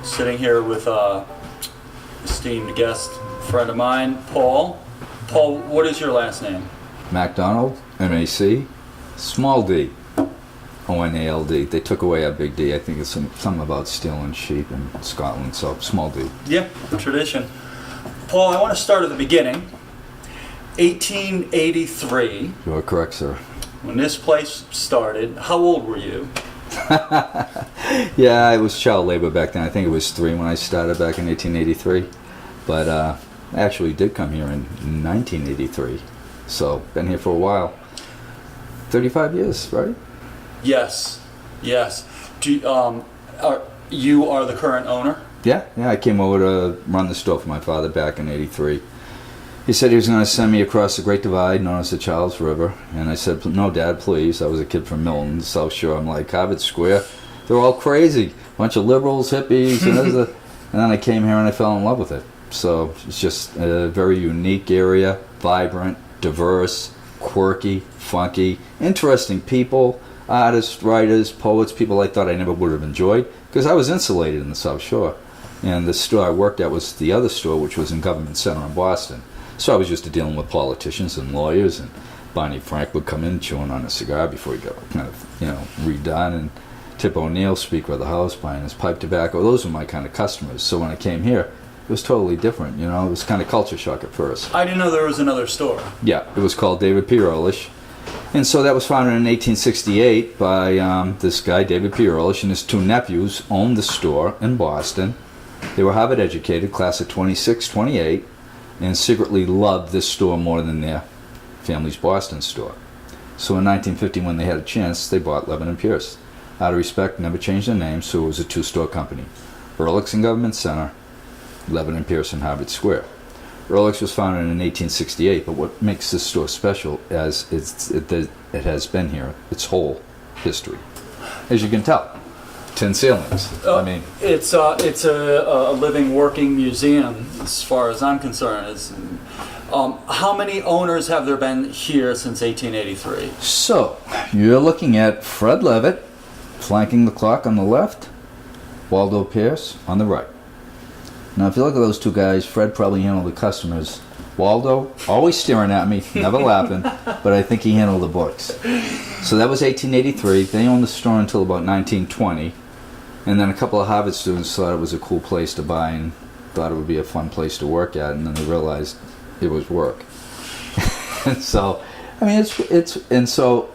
Sitting here with esteemed guest friend of mine, Paul. Paul, what is your last name? Macdonald, M-A-C, small d, O-N-A-L-D. They took away a big D. I think it's something about stealing sheep in Scotland, so small d. Yeah, tradition. Paul, I want to start at the beginning. 1883. You are correct, sir. When this place started, how old were you? Yeah, I was child labor back then. I think it was 3 when I started back in 1883. But I actually did come here in 1983. So, been here for a while. 35 years, right? Yes, yes. You are the current owner? Yeah, I came over to run the store for my father back in 83. He said he was going to send me across the Great Divide, known as the Charles River. And I said, no, Dad, please. I was a kid from Milton, South Shore. I'm like, Harvard Square. They're all crazy. Bunch of liberals, hippies. And then I came here and I fell in love with it. So it's just a very unique area, vibrant, diverse, quirky, funky, interesting people, artists, writers, poets, people I thought I never would have enjoyed because I was insulated in the South Shore. And the store I worked at was the other store, which was in Government Center in Boston. So I was used to dealing with politicians and lawyers, and Barney Frank would come in chewing on a cigar before he got kind of, redone, and Tip O'Neill, Speaker of the House, buying his pipe tobacco. Those were my kind of customers. So when I came here, it was totally different, It was kind of culture shock at first. I didn't know there was another store. Yeah, it was called Leavitt Peirce. And so that was founded in 1868 by this guy, David Peirce, and his 2 nephews owned the store in Boston. They were Harvard educated, class of 26, 28, and secretly loved this store more than their family's Boston store. So in 1950, when they had a chance, they bought Leavitt Peirce. Out of respect, never changed their name, so it was a 2-store company. Ehrlich's in Government Center, Leavitt Peirce in Harvard Square. Ehrlich's was founded in 1868, but what makes this store special is it has been here its whole history. As you can tell, 10 ceilings. It's a living, working museum as far as I'm concerned. How many owners have there been here since 1883? So, you're looking at Fred Leavitt, flanking the clock on the left, Waldo Peirce on the right. Now, if you look at those 2 guys, Fred probably handled the customers. Waldo, always staring at me, never laughing, but I think he handled the books. So that was 1883. They owned the store until about 1920. And then a couple of Harvard students thought it was a cool place to buy and thought it would be a fun place to work at, and then they realized it was work. And so, so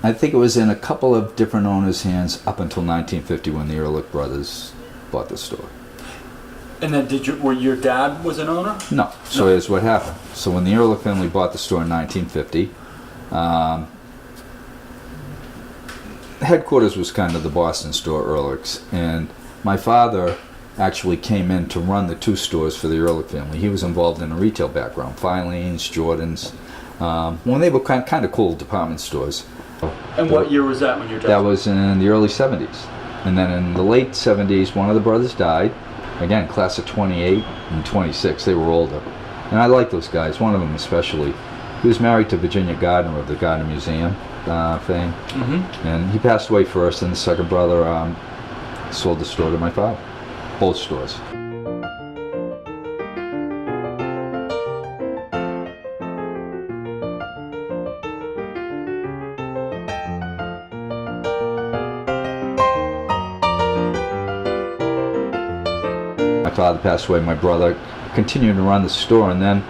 I think it was in a couple of different owners' hands up until 1950 when the Ehrlich brothers bought the store. And then your dad was an owner? No. So here's what happened. So when the Ehrlich family bought the store in 1950, headquarters was kind of the Boston store, Ehrlich's, and my father actually came in to run the 2 stores for the Ehrlich family. He was involved in a retail background, Filene's, Jordan's, when they were kind of cool department stores. And what year was that when your dad? That was in the early 70s. And then in the late 70s, one of the brothers died. Again, class of 28 and 26, they were older. And I like those guys, one of them especially. He was married to Virginia Gardner of the Gardner Museum fame. Mm-hmm. And he passed away first, and the second brother sold the store to my father. Both stores. My father passed away, my brother continued to run the store, and then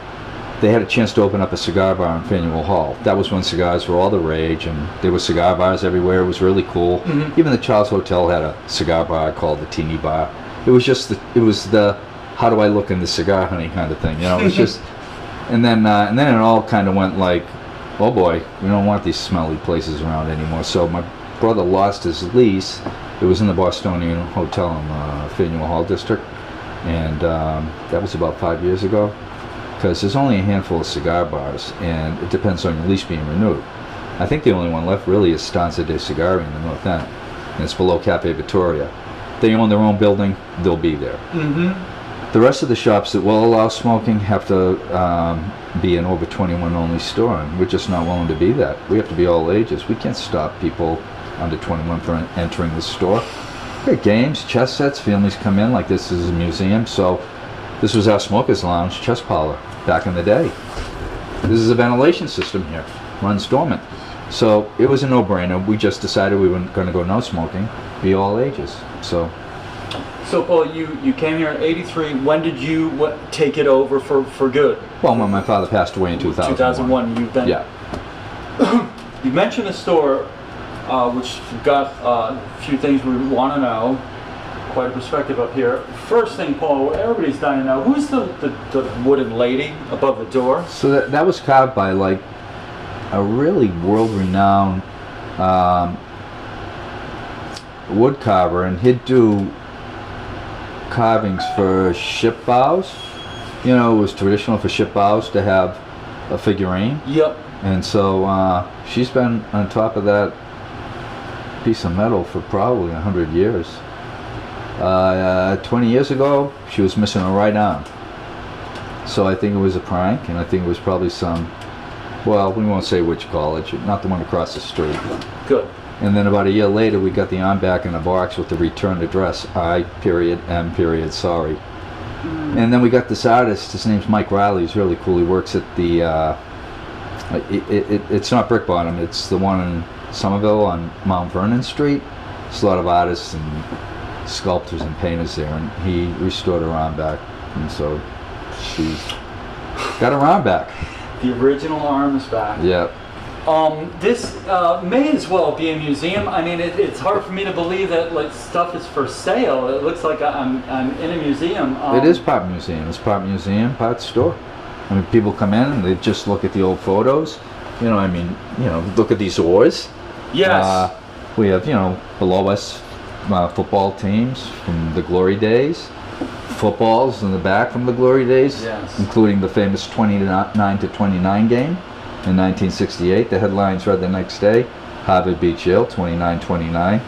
they had a chance to open up a cigar bar in Faneuil Hall. That was when cigars were all the rage, and there were cigar bars everywhere. It was really cool. Mm-hmm. Even the Charles Hotel had a cigar bar called the Teeny Bar. It was just the how do I look in the cigar honey kind of thing, It was just, and then it all kind of went like, oh boy, we don't want these smelly places around anymore. So my brother lost his lease. It was in the Bostonian Hotel in Faneuil Hall District, and that was about 5 years ago. Because there's only a handful of cigar bars, and it depends on your lease being renewed. I think the only one left really is Stanza de Cigari in the North End, and it's below Cafe Vittoria. They own their own building, they'll be there. Mm-hmm. The rest of the shops that will allow smoking have to be an over 21 only store, and we're just not willing to be that. We have to be all ages. We can't stop people under 21 from entering the store. We had games, chess sets, families come in, like this is a museum, so this was our smoker's lounge, chess parlor, back in the day. This is a ventilation system here, runs dormant. So it was a no-brainer. We just decided we weren't going to go no smoking, be all ages. So Paul, you came here in '83. When did you take it over for good? well, when my father passed away in 2001. 2001. You've been. Yeah. You mentioned a store, which got a few things we want to know. Quite a perspective up here. First thing, Paul, everybody's dying to know, who's the wooden lady above the door? So that was carved by like a really world-renowned wood carver, and he'd do carvings for ship bows. You know, it was traditional for ship bows to have a figurine. Yep. And so she's been on top of that piece of metal for probably 100 years. 20 years ago, she was missing a right arm. So I think it was a prank, and I think it was probably some, well, we won't say which college, not the one across the street. Good. And then about a year later, we got the arm back in a box with the return address, I.M. sorry. And then we got this artist, his name's Mike Riley, he's really cool. He works at the, it's not Brick Bottom, it's the one in Somerville on Mount Vernon Street. There's a lot of artists and sculptors and painters there, and he restored her arm back, and so she's got her arm back. The original arm is back. Yep. This may as well be a museum. I mean, it's hard for me to believe that like stuff is for sale. It looks like I'm in a museum. It is part museum. It's part museum, part store. I mean, people come in and they just look at the old photos. You know, I mean, you know, look at these oars. Yes. We have, you know, below us football teams from the glory days. Footballs in the back from the glory days, yes, including the famous 29-29 game in 1968. The headlines read the next day, Harvard beats Yale 29-29.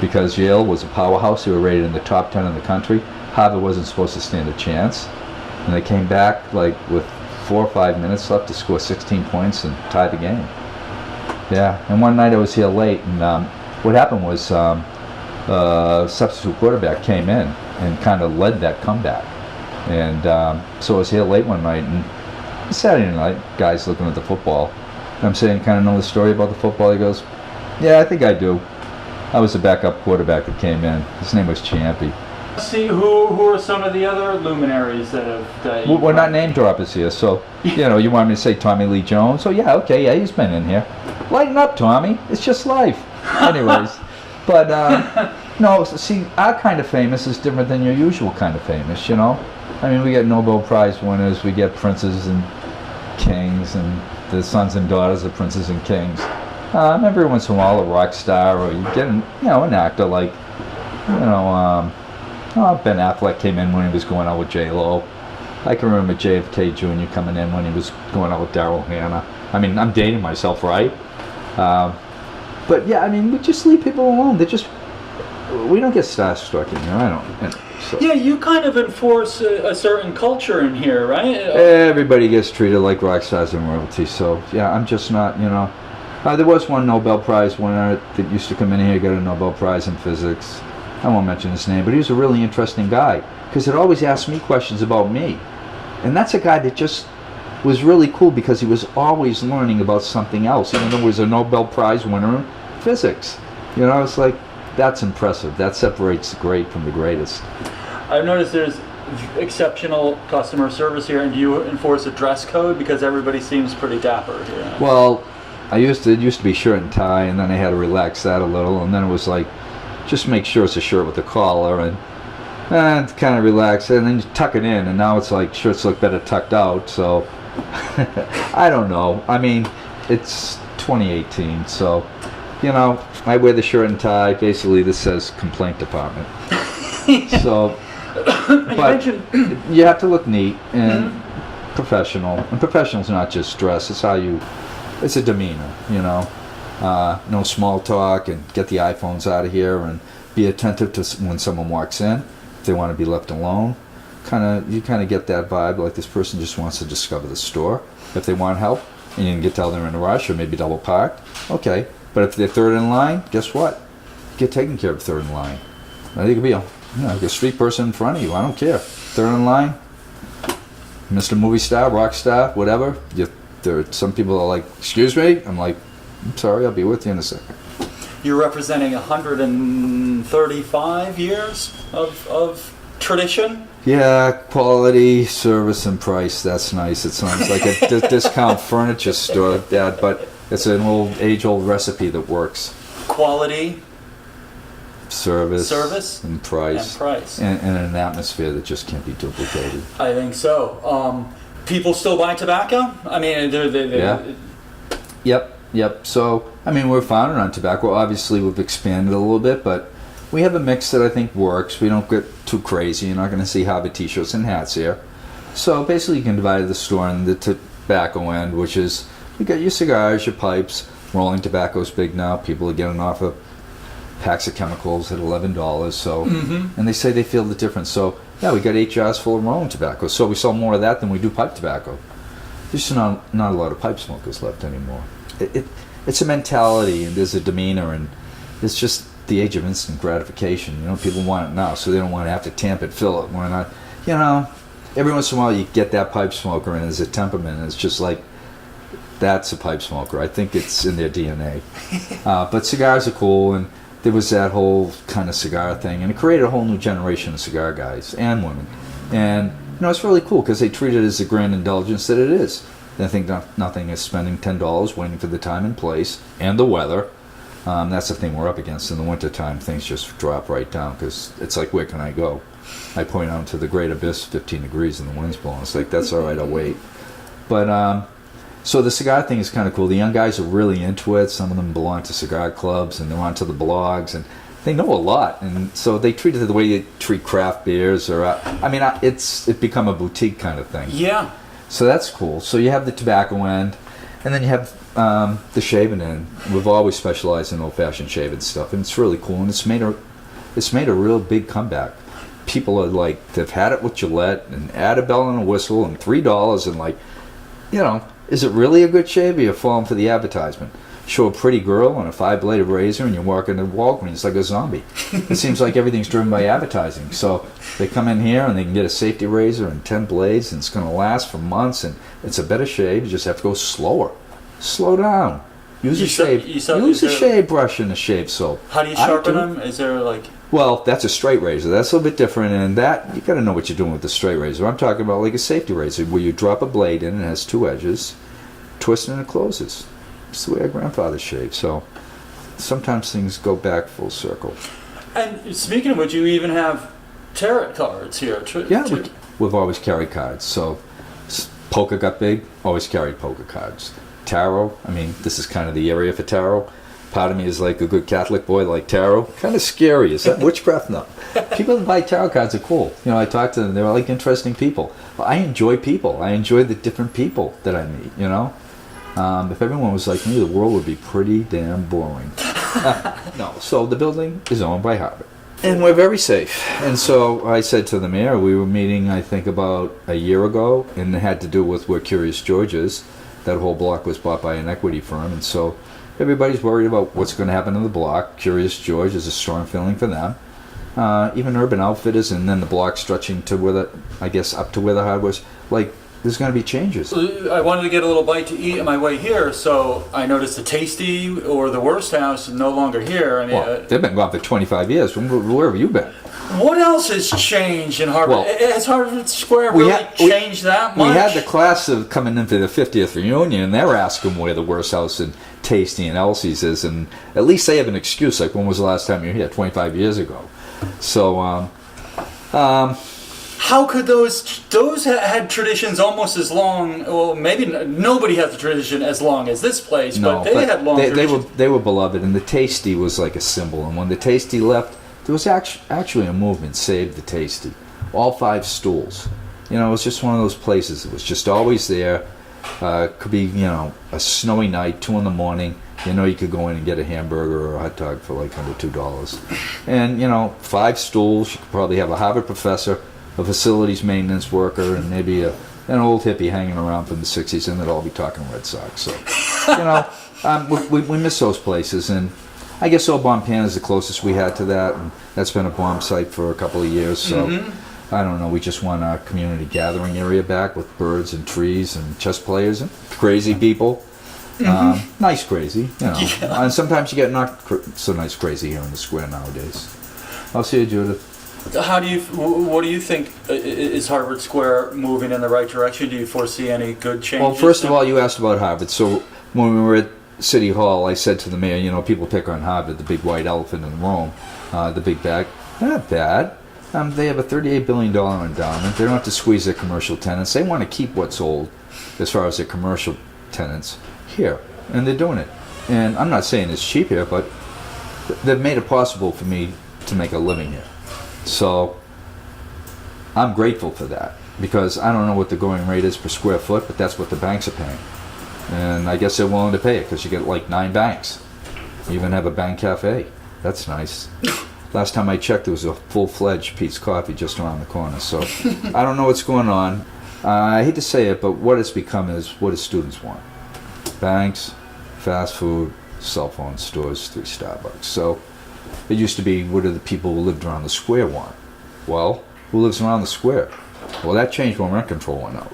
Because Yale was a powerhouse, they were rated in the top 10 in the country. Harvard wasn't supposed to stand a chance. And they came back like with 4 or 5 minutes left to score 16 points and tie the game. Yeah, and one night I was here late, and what happened was substitute quarterback came in and kind of led that comeback. And so I was here late one night, and Saturday night, guys looking at the football. And I'm saying, kind of know the story about the football? He goes, yeah, I think I do. I was the backup quarterback that came in. His name was Champy. See, who are some of the other luminaries that have... We're not name droppers here, so, you know, you want me to say Tommy Lee Jones? Oh, yeah, okay, yeah, he's been in here. Lighten up, Tommy. It's just life. Anyways, but, no, see, our kind of famous is different than your usual kind of famous, you know? I mean, we get Nobel Prize winners, we get princes and kings, and the sons and daughters of princes and kings. Every once in a while, a rock star, or you get, an actor like, you know, Ben Affleck came in when he was going out with J-Lo. I can remember JFK Jr. coming in when he was going out with Daryl Hannah. I mean, I'm dating myself, right? But yeah, I mean, we just leave people alone. We don't get starstruck in here. I don't. So. Yeah, you kind of enforce a certain culture in here, right? Everybody gets treated like rock stars and royalty. So yeah, I'm just not, you know. There was one Nobel Prize winner that used to come in here, got a Nobel Prize in physics. I won't mention his name, but he was a really interesting guy because he'd always ask me questions about me. And that's a guy that just was really cool because he was always learning about something else, even though he was a Nobel Prize winner in physics. You know, it's like, that's impressive. That separates the great from the greatest. I've noticed there's exceptional customer service here, and do you enforce a dress code? Because everybody seems pretty dapper here. Well, it used to be shirt and tie, and then I had to relax that a little, and then it was like, just make sure it's a shirt with a collar, and kind of relax, and then you tuck it in, and now it's like shirts look better tucked out, so I don't know. I mean, it's 2018, so, you know, I wear the shirt and tie. Basically, this says complaint department. So, but you have to look neat and professional, and professional's not just dress, it's how you, it's a demeanor, you know. No small talk, and get the iPhones out of here, and be attentive to when someone walks in. If they want to be left alone, you kind of get that vibe, like this person just wants to discover the store. If they want help, and you can tell they're in a rush or maybe double parked, okay. But if they're third in line, guess what? Get taken care of third in line. I think it could be like a street person in front of you. I don't care. Third in line, Mr. Movie Star, rock star, whatever. There are some people that are like, excuse me? I'm like, I'm sorry, I'll be with you in a second. You're representing 135 years of tradition? Yeah, quality, service, and price. That's nice. It sounds like a discount furniture store, Dad, but it's an age-old recipe that works. Quality, service, and price, and an atmosphere that just can't be duplicated. I think so. People still buy tobacco? I mean, yeah. Yep. So, I mean, we're founded on tobacco. Obviously, we've expanded a little bit, but we have a mix that I think works. We don't get too crazy. You're not going to see Harvard t-shirts and hats here. So, basically, you can divide the store in the tobacco end, which is you got your cigars, your pipes. Rolling tobacco's big now. People are getting off of packs of chemicals at $11. So, and they say they feel the difference. So, yeah, we got 8 jars full of rolling tobacco. So we sell more of that than we do pipe tobacco. There's just not a lot of pipe smokers left anymore. It's a mentality, and there's a demeanor, and it's just the age of instant gratification. You know, people want it now, so they don't want to have to tamp it, fill it. Why not? You know, every once in a while you get that pipe smoker, and there's a temperament, and it's just like, that's a pipe smoker. I think it's in their DNA. But cigars are cool, and there was that whole kind of cigar thing, and it created a whole new generation of cigar guys and women. And, you know, it's really cool because they treat it as a grand indulgence that it is. I think nothing is spending $10 waiting for the time and place and the weather. That's the thing we're up against. In the wintertime, things just drop right down because it's like, where can I go? I point out to the great abyss, 15 degrees and the wind's blowing. It's like, that's all right, I'll wait. But, so the cigar thing is kind of cool. The young guys are really into it. Some of them belong to cigar clubs, and they're onto the blogs, and they know a lot. And so they treat it the way you treat craft beers. Or it's become a boutique kind of thing. Yeah. So that's cool. So you have the tobacco end, and then you have the shaving end. We've always specialized in old-fashioned shaving stuff, and it's really cool. And it's made a real big comeback. People are like, they've had it with Gillette and add a bell and a whistle and $3 and like, you know, is it really a good shave, or you're falling for the advertisement? Show a pretty girl on a 5-bladed razor and you walk into Walgreens like a zombie. It seems like everything's driven by advertising. So they come in here and they can get a safety razor and 10 blades, and it's going to last for months, and it's a better shave. You just have to go slower. Slow down. Use a shave brush and a shave soap. How do you sharpen them? Is there like... Well, that's a straight razor. That's a little bit different, and that you got to know what you're doing with the straight razor. I'm talking about like a safety razor where you drop a blade in and it has 2 edges, twist and it closes. It's the way our grandfather shaved. So sometimes things go back full circle. And speaking of which, you even have tarot cards here. We've always carried cards. So poker got big, always carried poker cards. Tarot, I mean, this is kind of the area for tarot. Part of me is like a good Catholic boy, like tarot. Kind of scary. Is that witchcraft? No. People that buy tarot cards are cool. You know, I talk to them. They're like interesting people. Well, I enjoy people. I enjoy the different people that I meet, you know. If everyone was like me, the world would be pretty damn boring. No. So the building is owned by Harvard. And we're very safe. And so I said to the mayor, we were meeting, I think, about a year ago, and it had to do with where Curious George is. That whole block was bought by an equity firm, and so everybody's worried about what's going to happen to the block. Curious George is a strong feeling for them. Even Urban Outfitters, and then the block stretching to where up to where the hard was. Like, there's going to be changes. I wanted to get a little bite to eat on my way here, so I noticed the Tasty or the Worst House is no longer here. I mean, they've been gone for 25 years. Where have you been? What else has changed in Harvard? Has Harvard Square really changed that much? We had the class of coming in for the 50th reunion, and they're asking where the Worst House and Tasty and Elsie's is, and at least they have an excuse, like, when was the last time you were here? 25 years ago. So, how could those had traditions almost as long? Well, maybe nobody has a tradition as long as this place, but they had long traditions. They were beloved, and the Tasty was like a symbol. And when the Tasty left, there was actually a movement, Save the Tasty. All 5 stools. You know, it was just one of those places. It was just always there. Could be, you know, a snowy night, 2 in the morning. You know, you could go in and get a hamburger or a hot dog for like under $2. And, you know, 5 stools. You could probably have a Harvard professor, a facilities maintenance worker, and maybe an old hippie hanging around from the 60s, and they'd all be talking Red Sox. So, you know, we miss those places. And I guess Old Bonpan is the closest we had to that, and that's been a bomb site for a couple of years. So I don't know. We just want our community gathering area back with birds and trees and chess players and crazy people. Nice crazy, you know. Yeah. And sometimes you get not so nice crazy here in the square nowadays. I'll see you, Judith. What do you think? Is Harvard Square moving in the right direction? Do you foresee any good changes? Well, first of all, you asked about Harvard. So when we were at City Hall, I said to the mayor, you know, people pick on Harvard, the big white elephant in the room, the big bag. They're not bad. They have a $38 billion endowment. They don't have to squeeze their commercial tenants. They want to keep what's old as far as their commercial tenants here, and they're doing it. And I'm not saying it's cheap here, but they've made it possible for me to make a living here. So I'm grateful for that, because I don't know what the going rate is per square foot, but that's what the banks are paying. And I guess they're willing to pay it because you get like 9 banks. You even have a bank cafe. That's nice. Last time I checked, there was a full-fledged Pete's Coffee just around the corner. So I don't know what's going on. I hate to say it, but what it's become is what do students want? Banks, fast food, cell phone stores, 3 Starbucks. So it used to be, what do the people who lived around the square want? Well, who lives around the square? Well, that changed when rent control went out.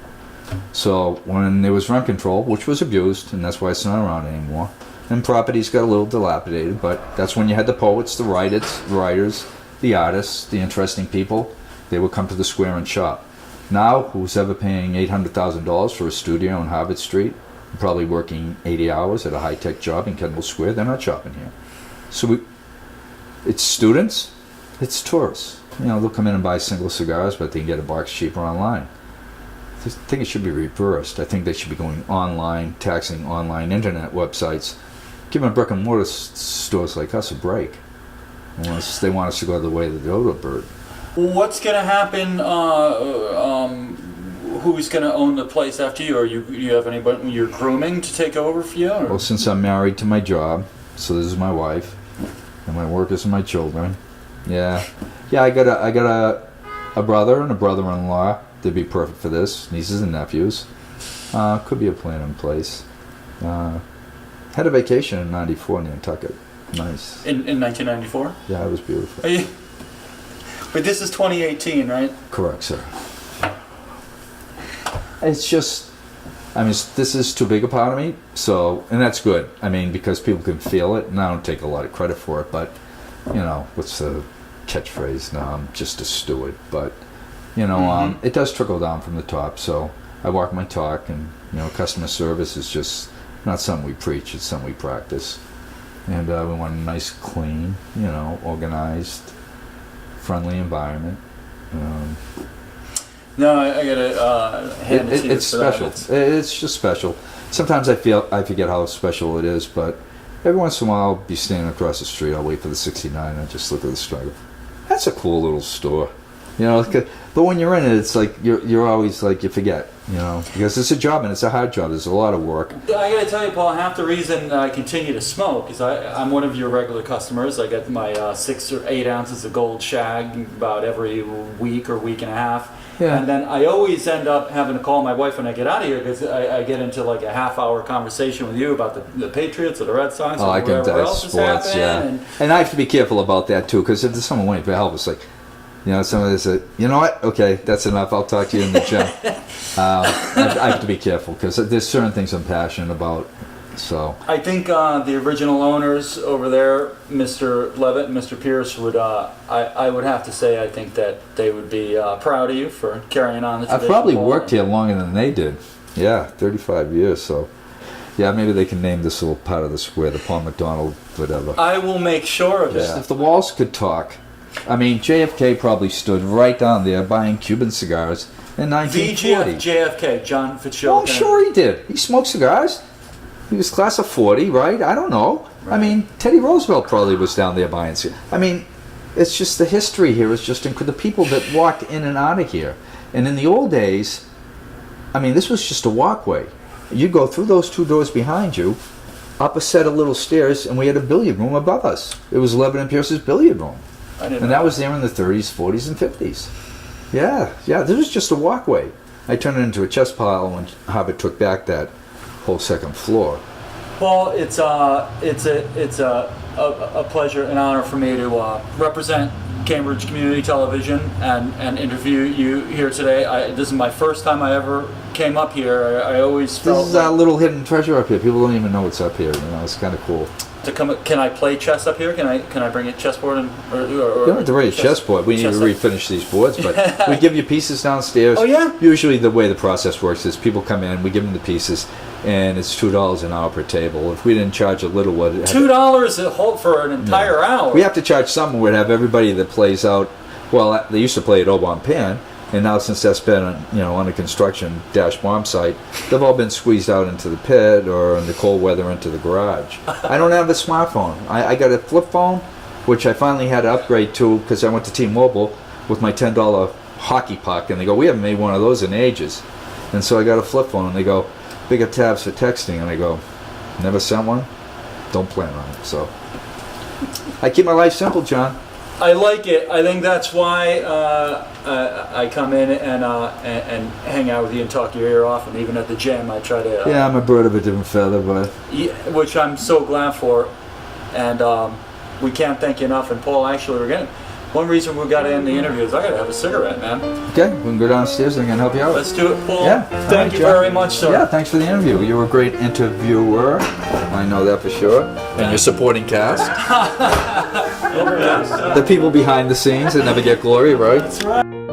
So when there was rent control, which was abused, and that's why it's not around anymore, and properties got a little dilapidated, but that's when you had the poets, the writers, the artists, the interesting people. They would come to the square and shop. Now, who's ever paying $800,000 for a studio on Harvard Street, probably working 80 hours at a high-tech job in Kendall Square, they're not shopping here. So it's students, it's tourists. You know, they'll come in and buy single cigars, but they can get a box cheaper online. I think it should be reversed. I think they should be going online, taxing online internet websites, giving brick and mortar stores like us a break, unless they want us to go the way of the dodo bird. What's going to happen? Who's going to own the place after you? Or you have anybody you're grooming to take over for you? Or? Well, since I'm married to my job, so this is my wife, and my workers and my children. Yeah. I got a brother and a brother-in-law. They'd be perfect for this. Nieces and nephews. Could be a plan in place. Had a vacation in '94 in Nantucket. Nice. In 1994? Yeah, it was beautiful. But this is 2018, right? Correct, sir. It's just, I mean, this is too big a part of me, so, and that's good. I mean, because people can feel it, and I don't take a lot of credit for it, but, you know, what's the catchphrase? No, I'm just a steward, but, you know, it does trickle down from the top, so I walk my talk, and, you know, customer service is just not something we preach, it's something we practice. And we want a nice, clean, you know, organized, friendly environment. No, I gotta hand it to you. It's special. It's just special. Sometimes I forget how special it is, but every once in a while I'll be standing across the street, I'll wait for the 69 and just look at the stripe. That's a cool little store. You know, but when you're in it, it's like you're always like, you forget, you know, because it's a job and it's a hard job. There's a lot of work. I gotta tell you, Paul, half the reason I continue to smoke is I'm one of your regular customers. I get my 6 or 8 ounces of gold shag about every week or week and a half. Yeah. And then I always end up having to call my wife when I get out of here because I get into like a half-hour conversation with you about the Patriots or the Red Sox or whatever else is happening. Yeah. And I have to be careful about that too, because if there's someone waiting for help, it's like, you know, somebody said, you know what? Okay, that's enough. I'll talk to you in the gym. I have to be careful because there's certain things I'm passionate about. So I think the original owners over there, Mr. Leavitt and Mr. Peirce, would I would have to say I think that they would be proud of you for carrying on the tradition. I've probably worked here longer than they did. Yeah, 35 years. So yeah, maybe they can name this little part of the square the Paul Macdonald, whatever. I will make sure of it. Yeah. If the walls could talk, I mean, JFK probably stood right down there buying Cuban cigars in 1940. JFK, John Fitzgerald. Oh, sure he did. He smoked cigars. He was class of 40, right? I don't know. Right. I mean, Teddy Roosevelt probably was down there buying cigars. I mean, it's just the history here is just incredible. The people that walked in and out of here. And in the old days, I mean, this was just a walkway. You go through those 2 doors behind you, up a set of little stairs, and we had a billiard room above us. It was Leavitt Peirce's billiard room. And that was there in the 30s, 40s, and 50s. Yeah, this was just a walkway. I turned it into a chess pile when Harvard took back that whole second floor. Paul, it's a a pleasure and honor for me to represent Cambridge Community Television and interview you here today. This is my first time I ever came up here. I always felt This is our little hidden treasure up here. People don't even know what's up here. It's kind of cool. to come. Can I play chess up here? Can I bring a chessboard and or You don't have to bring a chessboard. We need to refinish these boards, but we give you pieces downstairs. Oh, yeah? Usually the way the process works is people come in, we give them the pieces, and it's $2 an hour per table. If we didn't charge a little, what $2 a whole for an entire hour. we have to charge something. We'd have everybody that plays out. Well, they used to play at Oban Pan, and now since that's been on a construction bomb site, they've all been squeezed out into the pit or in the cold weather into the garage. I don't have a smartphone. I got a flip phone, which I finally had to upgrade to because I went to T-Mobile with my $10 hockey puck, and they go, we haven't made one of those in ages. And so I got a flip phone, and they go, we got tabs for texting, and I go, never sent one? Don't plan on it. So I keep my life simple, John. I like it. I think that's why I come in and hang out with you and talk your ear off, and even at the gym I try to. Yeah, I'm a bird of a different feather, but. Which I'm so glad for, and we can't thank you enough. And Paul, actually, one reason we got to end the interview is I got to have a cigarette, man. Okay, we can go downstairs and I can help you out. Let's do it, Paul. Yeah. Thank you very much, sir. Yeah, thanks for the interview. You were a great interviewer. I know that for sure. And your supporting cast. The people behind the scenes that never get glory, right? That's right.